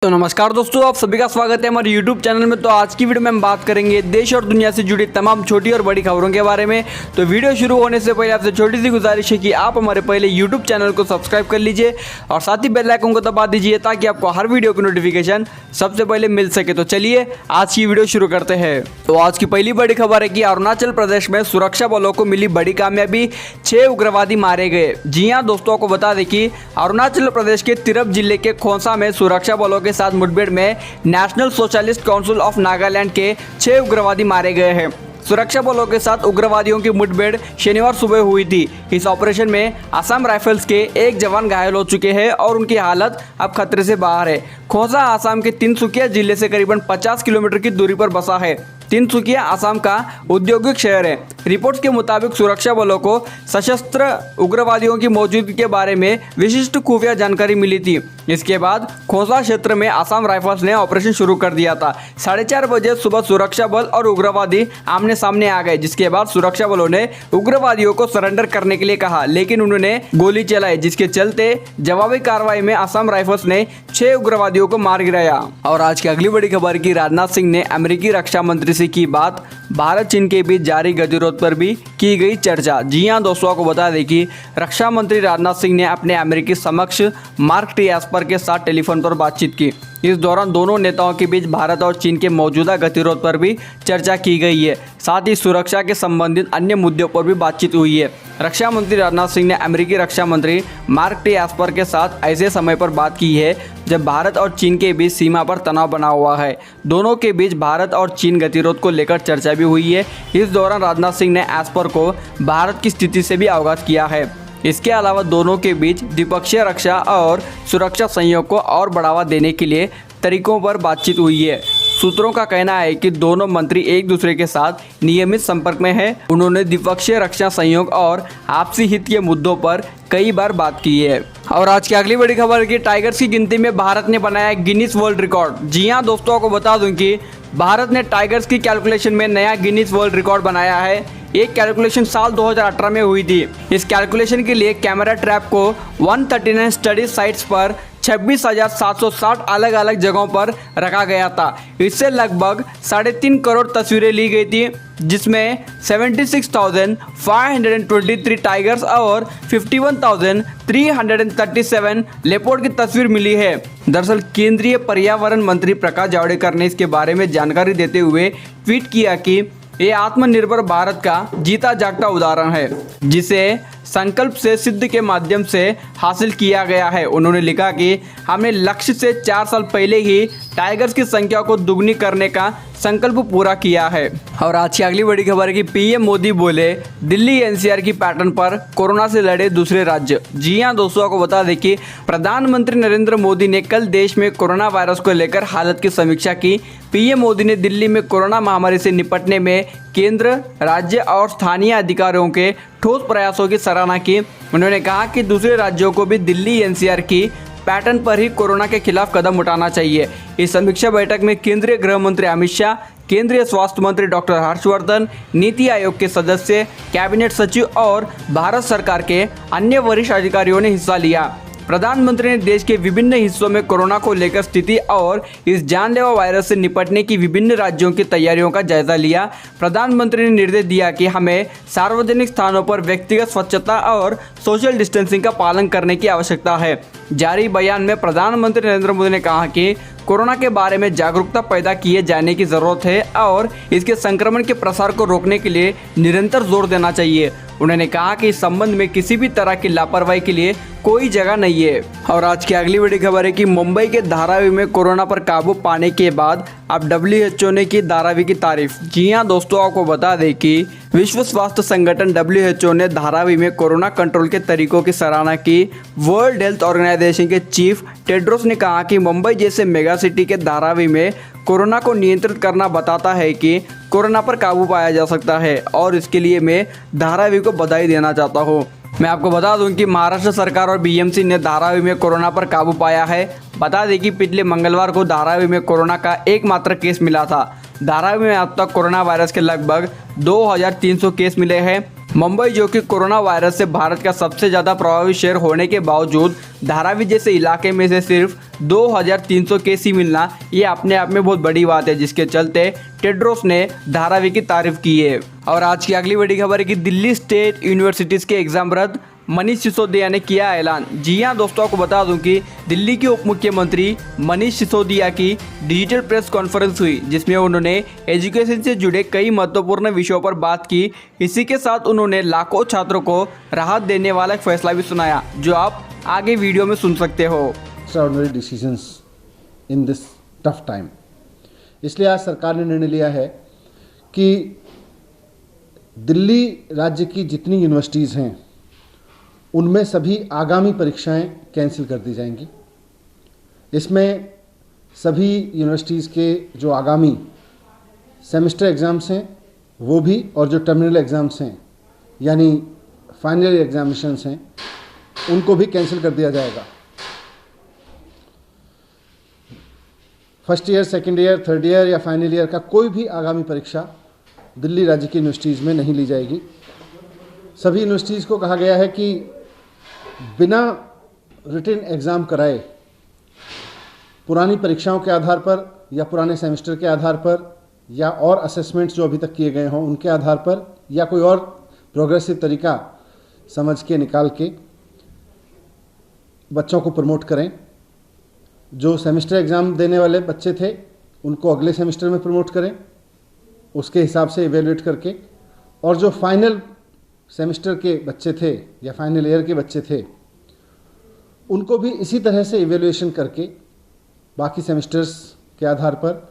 तो नमस्कार दोस्तों, आप सभी का स्वागत है हमारे YouTube चैनल में। तो आज की वीडियो में हम बात करेंगे देश और दुनिया से जुड़ी तमाम छोटी और बड़ी खबरों के बारे में। तो वीडियो शुरू होने से पहले आपसे छोटी सी गुजारिश है कि आप हमारे पहले YouTube चैनल को सब्सक्राइब कर लीजिए और साथ ही बेल आइकन को दबा दीजिए ताकि आपको हर वीडियो की नोटिफिकेशन सबसे पहले मिल सके। तो चलिए आज की वीडियो शुरू करते हैं। तो आज की पहली बड़ी खबर है कि अरुणाचल प्रदेश में सुरक्षा बलों को मिली बड़ी कामयाबी, 6 उग्रवादी मारे गए। जी हाँ दोस्तों, आपको बता दें कि अरुणाचल प्रदेश के तिरप जिले के खोंसा में सुरक्षा बलों के साथ मुठभेड़ में national socialist council of Nagaland के 6 उग्रवादी मारे गए हैं। सुरक्षा बलों के साथ उग्रवादियों की मुठभेड़ शनिवार सुबह हुई थी। इस ऑपरेशन में असम राइफल्स के एक जवान घायल हो चुके हैं और उनकी हालत अब खतरे से बाहर है। खोंसा असम के तिनसुकिया जिले से करीबन 50 किलोमीटर की दूरी पर बसा है। तिनसुकिया असम का औद्योगिक शहर है। रिपोर्ट्स के मुताबिक सुरक्षा बलों को सशस्त्र उग्रवादियों की मौजूदगी के बारे में विशिष्ट खुफिया जानकारी मिली थी। इसके बाद खोंसा क्षेत्र में असम राइफल्स ने ऑपरेशन शुरू कर दिया था। 4:30 बजे सुबह सुरक्षा बल और उग्रवादी आमने सामने आ गए, जिसके बाद सुरक्षा बलों ने उग्रवादियों को सरेंडर करने के लिए कहा, लेकिन उन्होंने गोली चलाई, जिसके चलते जवाबी कार्रवाई में असम राइफल्स ने 6 उग्रवादियों को मार गिराया। और आज की अगली बड़ी खबर की राजनाथ सिंह ने अमेरिकी रक्षा मंत्री से की बात, भारत चीन के बीच जारी गतिरोध पर भी की गई चर्चा। जी हां दोस्तों, आपको बता दें कि रक्षा मंत्री राजनाथ सिंह ने अपने अमेरिकी समक्ष मार्क टी एस्पर के साथ टेलीफोन पर बातचीत की। इस दौरान दोनों नेताओं के बीच भारत और चीन के मौजूदा गतिरोध पर भी चर्चा की गई है। साथ ही सुरक्षा के संबंधित अन्य मुद्दों पर भी बातचीत हुई है। रक्षा मंत्री राजनाथ सिंह ने अमेरिकी रक्षा मंत्री मार्क टी एस्पर के साथ ऐसे समय पर बात की है जब भारत और चीन के बीच सीमा पर तनाव बना हुआ है। दोनों के बीच भारत और चीन गतिरोध को लेकर चर्चा भी हुई है। इस दौरान राजनाथ सिंह ने एस्पर को भारत की स्थिति से भी अवगत किया है। इसके अलावा दोनों के बीच द्विपक्षीय रक्षा और सुरक्षा सहयोग को और बढ़ावा देने के लिए तरीकों पर बातचीत हुई है। सूत्रों का कहना है कि दोनों मंत्री एक दूसरे के साथ नियमित संपर्क में हैं। उन्होंने द्विपक्षीय रक्षा सहयोग और आपसी हित के मुद्दों पर कई बार बात की है। और आज की अगली बड़ी खबर है कि टाइगर्स की गिनती में भारत ने बनाया गिनीज वर्ल्ड रिकॉर्ड। जी हाँ दोस्तों, आपको बता दूं कि भारत ने टाइगर्स की कैलकुलेशन में नया गिनीज वर्ल्ड रिकॉर्ड बनाया है। एक कैलकुलेशन साल 2018 में हुई थी। इस कैलकुलेशन के लिए कैमरा ट्रैप को 139 स्टडी साइट्स पर 26,760 अलग अलग जगहों पर रखा गया था। इससे लगभग 3.5 करोड़ तस्वीरें ली गई थी, जिसमें 76,523 टाइगर्स और 51,337 लेपर्ड की तस्वीर मिली है। दरअसल केंद्रीय पर्यावरण मंत्री प्रकाश जावड़ेकर ने इसके बारे में जानकारी देते हुए ट्वीट किया कि ये आत्मनिर्भर भारत का जीता जागता उदाहरण है, जिसे संकल्प से सिद्ध के माध्यम से हासिल किया गया है। उन्होंने लिखा कि हमने लक्ष्य से 4 साल पहले ही टाइगर्स की संख्या को दुगनी करने का संकल्प पूरा किया है। और आज की अगली बड़ी खबर है कि पीएम मोदी बोले दिल्ली एनसीआर की पैटर्न पर कोरोना से लड़े दूसरे राज्य। जी हां दोस्तों, को बता दें कि प्रधानमंत्री नरेंद्र मोदी ने कल देश में कोरोना वायरस को लेकर हालत की समीक्षा की। पीएम मोदी ने दिल्ली में कोरोना महामारी से निपटने में केंद्र, राज्य और स्थानीय अधिकारियों के ठोस प्रयासों की सराहना की। उन्होंने कहा कि दूसरे राज्यों को भी दिल्ली एनसीआर की पैटर्न पर ही कोरोना के खिलाफ कदम उठाना चाहिए। इस समीक्षा बैठक में केंद्रीय गृह मंत्री अमित शाह, केंद्रीय स्वास्थ्य मंत्री डॉक्टर हर्षवर्धन, नीति आयोग के सदस्य, कैबिनेट सचिव और भारत सरकार के अन्य वरिष्ठ अधिकारियों ने हिस्सा लिया। प्रधानमंत्री ने देश के विभिन्न हिस्सों में कोरोना को लेकर स्थिति और इस जानलेवा वायरस से निपटने की विभिन्न राज्यों की तैयारियों का जायजा लिया। प्रधानमंत्री ने निर्देश दिया कि हमें सार्वजनिक स्थानों पर व्यक्तिगत स्वच्छता और सोशल डिस्टेंसिंग का पालन करने की आवश्यकता है। जारी बयान में प्रधानमंत्री नरेंद्र मोदी ने कहा कि कोरोना के बारे में जागरूकता पैदा किए जाने की ज़रूरत है और इसके संक्रमण के प्रसार को रोकने के लिए निरंतर जोर देना चाहिए। उन्होंने कहा कि इस संबंध में किसी भी तरह की लापरवाही के लिए कोई जगह नहीं है। और आज की अगली बड़ी खबर है कि मुंबई के धारावी में कोरोना पर काबू पाने के बाद अब WHO ने की धारावी की तारीफ। जी हां दोस्तों, आपको बता दें कि विश्व स्वास्थ्य संगठन WHO ने धारावी में कोरोना कंट्रोल के तरीकों की सराहना की। वर्ल्ड हेल्थ ऑर्गेनाइजेशन के चीफ टेड्रोस ने कहा कि मुंबई जैसे मेगा सिटी के धारावी में कोरोना को नियंत्रित करना बताता है कि कोरोना पर काबू पाया जा सकता है और इसके लिए मैं धारावी को बधाई देना चाहता हूँ। मैं आपको बता दूं कि महाराष्ट्र सरकार और बीएमसी ने धारावी में कोरोना पर काबू पाया है। बता दें कि पिछले मंगलवार को धारावी में कोरोना का एकमात्र केस मिला था। धारावी में अब तक कोरोना वायरस के लगभग 2,300 केस मिले हैं। मुंबई, जो कि कोरोना वायरस से भारत का सबसे ज़्यादा प्रभावी शहर होने के बावजूद धारावी जैसे इलाके में से सिर्फ 2300 केस ही मिलना, ये अपने आप में बहुत बड़ी बात है, जिसके चलते टेड्रोस ने धारावी की तारीफ की है। और आज की अगली बड़ी खबर है कि दिल्ली स्टेट यूनिवर्सिटीज़ के एग्जाम रद्द, मनीष सिसोदिया ने किया ऐलान। जी हां दोस्तों, आपको बता दूं कि दिल्ली के उप मुख्यमंत्री मनीष सिसोदिया की डिजिटल प्रेस कॉन्फ्रेंस हुई, जिसमें उन्होंने एजुकेशन से जुड़े कई महत्वपूर्ण विषयों पर बात की। इसी के साथ उन्होंने लाखों छात्रों को राहत देने वाला एक फैसला भी सुनाया, जो आप आगे वीडियो में सुन सकते हो। Extraordinary decisions in this tough time. इसलिए आज सरकार ने निर्णय लिया है कि दिल्ली राज्य की जितनी यूनिवर्सिटीज़ हैं उनमें सभी आगामी परीक्षाएं कैंसिल कर दी जाएंगी। इसमें सभी यूनिवर्सिटीज़ के जो आगामी सेमेस्टर एग्ज़ाम्स हैं वो भी, और जो टर्मिनल एग्ज़ाम्स हैं यानी फाइनल एग्जामिनेशंस हैं उनको भी कैंसिल कर दिया जाएगा। First year, second year, third year या फाइनल ईयर का कोई भी आगामी परीक्षा दिल्ली राज्य की यूनिवर्सिटीज़ में नहीं ली जाएगी। सभी यूनिवर्सिटीज़ को कहा गया है कि बिना रिटन एग्ज़ाम कराए पुरानी परीक्षाओं के आधार पर या पुराने सेमेस्टर के आधार पर या और असेसमेंट्स जो अभी तक किए गए हों उनके आधार पर या कोई और प्रोग्रेसिव तरीका समझ के निकाल के बच्चों को प्रमोट करें। जो सेमेस्टर एग्ज़ाम देने वाले बच्चे थे उनको अगले सेमेस्टर में प्रमोट करें, उसके हिसाब से इवेलुएट करके, और जो फाइनल सेमेस्टर के बच्चे थे या फाइनल ईयर के बच्चे थे उनको भी इसी तरह से इवेल्युएशन करके बाकी सेमेस्टर्स के आधार पर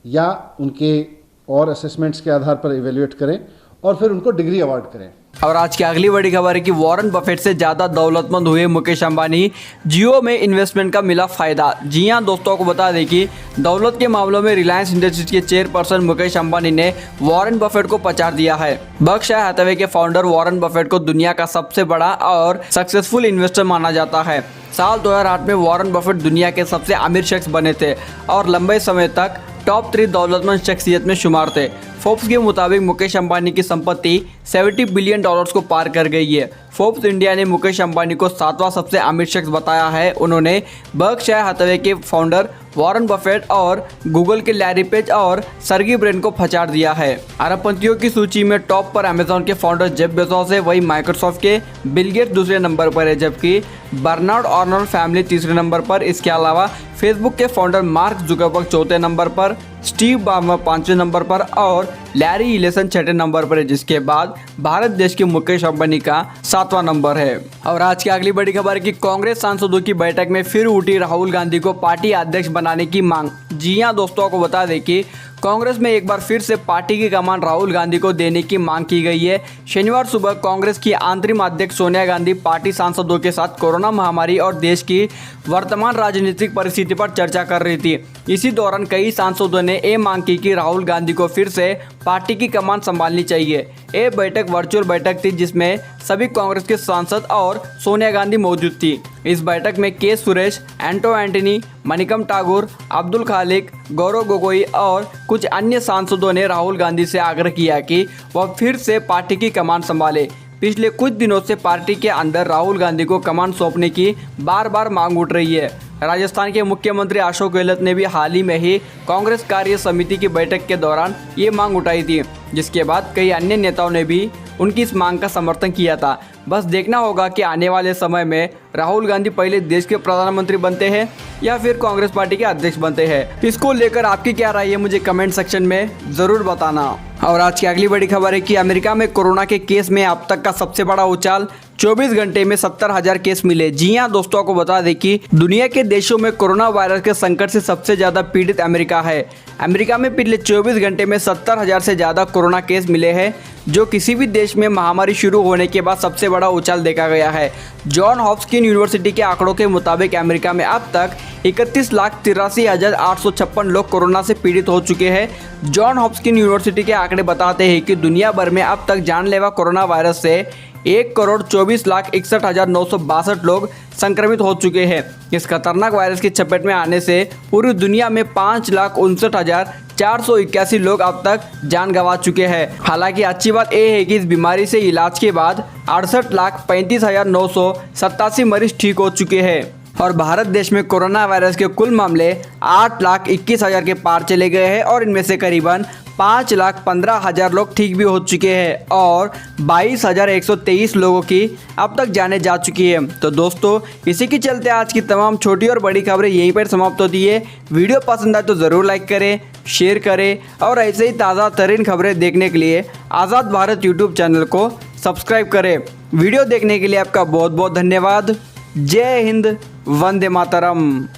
या उनके और असेसमेंट्स के आधार पर इवेल्युएट करें और फिर उनको डिग्री अवार्ड करें। और आज की अगली बड़ी खबर है कि वॉरेन बफेट से ज़्यादा दौलतमंद हुए मुकेश अंबानी, जियो में इन्वेस्टमेंट का मिला फायदा। जी हां दोस्तों, को बता दें कि दौलत के मामलों में रिलायंस इंडस्ट्रीज के चेयरपर्सन मुकेश अंबानी ने वॉरेन बफेट को पछाड़ दिया है। बर्कशायर हैथवे के फाउंडर वॉरेन बफेट को दुनिया का सबसे बड़ा और सक्सेसफुल इन्वेस्टर माना जाता है। साल 2008 में वॉरेन बफेट दुनिया के सबसे अमीर शख्स बने थे और लंबे समय तक टॉप 3 दौलतमंद शख्सियत में शुमार थे। फोर्ब्स के मुताबिक मुकेश अंबानी की संपत्ति $70 बिलियन को पार कर गई है। फोर्ब्स इंडिया ने मुकेश अंबानी को 7वां सबसे अमीर शख्स बताया है। उन्होंने बर्कशायर हैथवे के फाउंडर वॉरेन बफेट और गूगल के लैरी पेज और सर्गी ब्रिन को पछाड़ दिया है। अरबपतियों की सूची में टॉप पर अमेजॉन के फाउंडर जेफ बेजोस है, वही माइक्रोसॉफ्ट के बिल गेट्स दूसरे नंबर पर है, जबकि बर्नार्ड आर्नोल्ड फैमिली तीसरे नंबर पर। इसके अलावा फेसबुक के फाउंडर मार्क जुकरबर्ग चौथे नंबर पर, स्टीव बार्मर 5वें नंबर पर और लैरी इलेसन 6ठे नंबर पर है, जिसके बाद भारत देश के मुकेश अंबानी का 7वां नंबर है। और आज की अगली बड़ी खबर है कि कांग्रेस सांसदों की बैठक में फिर उठी राहुल गांधी को पार्टी अध्यक्ष बनाने की मांग। जी हां दोस्तों, को बता दें कि कांग्रेस में एक बार फिर से पार्टी की कमान राहुल गांधी को देने की मांग की गई है। शनिवार सुबह कांग्रेस की अंतरिम अध्यक्ष सोनिया गांधी पार्टी सांसदों के साथ कोरोना महामारी और देश की वर्तमान राजनीतिक परिस्थिति पर चर्चा कर रही थी। इसी दौरान कई सांसदों ने ये मांग की कि राहुल गांधी को फिर से पार्टी की कमान संभालनी चाहिए। ये बैठक वर्चुअल बैठक थी, जिसमें सभी कांग्रेस के सांसद और सोनिया गांधी मौजूद थी। इस बैठक में के सुरेश, एंटो एंटनी, मणिकम ठाकुर, अब्दुल खालिक, गौरव गोगोई और कुछ अन्य सांसदों ने राहुल गांधी से आग्रह किया कि वह फिर से पार्टी की कमान संभाले। पिछले कुछ दिनों से पार्टी के अंदर राहुल गांधी को कमान सौंपने की बार बार मांग उठ रही है। राजस्थान के मुख्यमंत्री अशोक गहलोत ने भी हाल ही में ही कांग्रेस कार्य समिति की बैठक के दौरान ये मांग उठाई थी, जिसके बाद कई अन्य नेताओं ने भी उनकी इस मांग का समर्थन किया था। बस देखना होगा कि आने वाले समय में राहुल गांधी पहले देश के प्रधानमंत्री बनते हैं या फिर कांग्रेस पार्टी के अध्यक्ष बनते हैं। इसको लेकर आपकी क्या राय है, मुझे कमेंट सेक्शन में ज़रूर बताना। और आज की अगली बड़ी खबर है कि अमेरिका में कोरोना के केस में अब तक का सबसे बड़ा उछाल, 24 घंटे में 70,000 केस मिले। जी हां दोस्तों, को बता दें कि दुनिया के देशों में कोरोना वायरस के संकट से सबसे ज़्यादा पीड़ित अमेरिका है। अमेरिका में पिछले 24 घंटे में 70,000 से ज़्यादा कोरोना केस मिले हैं, जो किसी भी देश में महामारी शुरू होने के बाद सबसे बड़ा उछाल देखा गया है। जॉन हॉपकिंस यूनिवर्सिटी के आंकड़ों के मुताबिक अमेरिका में अब तक 31,83,856 लोग कोरोना से पीड़ित हो चुके हैं। जॉन हॉपकिंस यूनिवर्सिटी के आंकड़े बताते हैं कि दुनिया भर में अब तक जानलेवा कोरोना वायरस से 1,24,61,962 लोग संक्रमित हो चुके हैं। इस खतरनाक वायरस की चपेट में आने से पूरी दुनिया में 5,59,000 481 लोग अब तक जान गंवा चुके हैं। हालांकि अच्छी बात यह है कि इस बीमारी से इलाज के बाद 68,35,987 मरीज ठीक हो चुके हैं और भारत देश में कोरोना वायरस के कुल मामले 8,21,000 के पार चले गए हैं और इनमें से करीबन 5,15,000 लोग ठीक भी हो चुके हैं और 22,123 लोगों की अब तक जाने जा चुकी है। तो दोस्तों, इसी के चलते आज की तमाम छोटी और बड़ी खबरें यहीं पर समाप्त होती है। वीडियो पसंद आए तो ज़रूर लाइक करें, शेयर करें और ऐसे ही ताज़ा तरीन खबरें देखने के लिए आज़ाद भारत यूट्यूब चैनल को सब्सक्राइब करें। वीडियो देखने के लिए आपका बहुत बहुत धन्यवाद। जय हिंद, वंदे मातरम।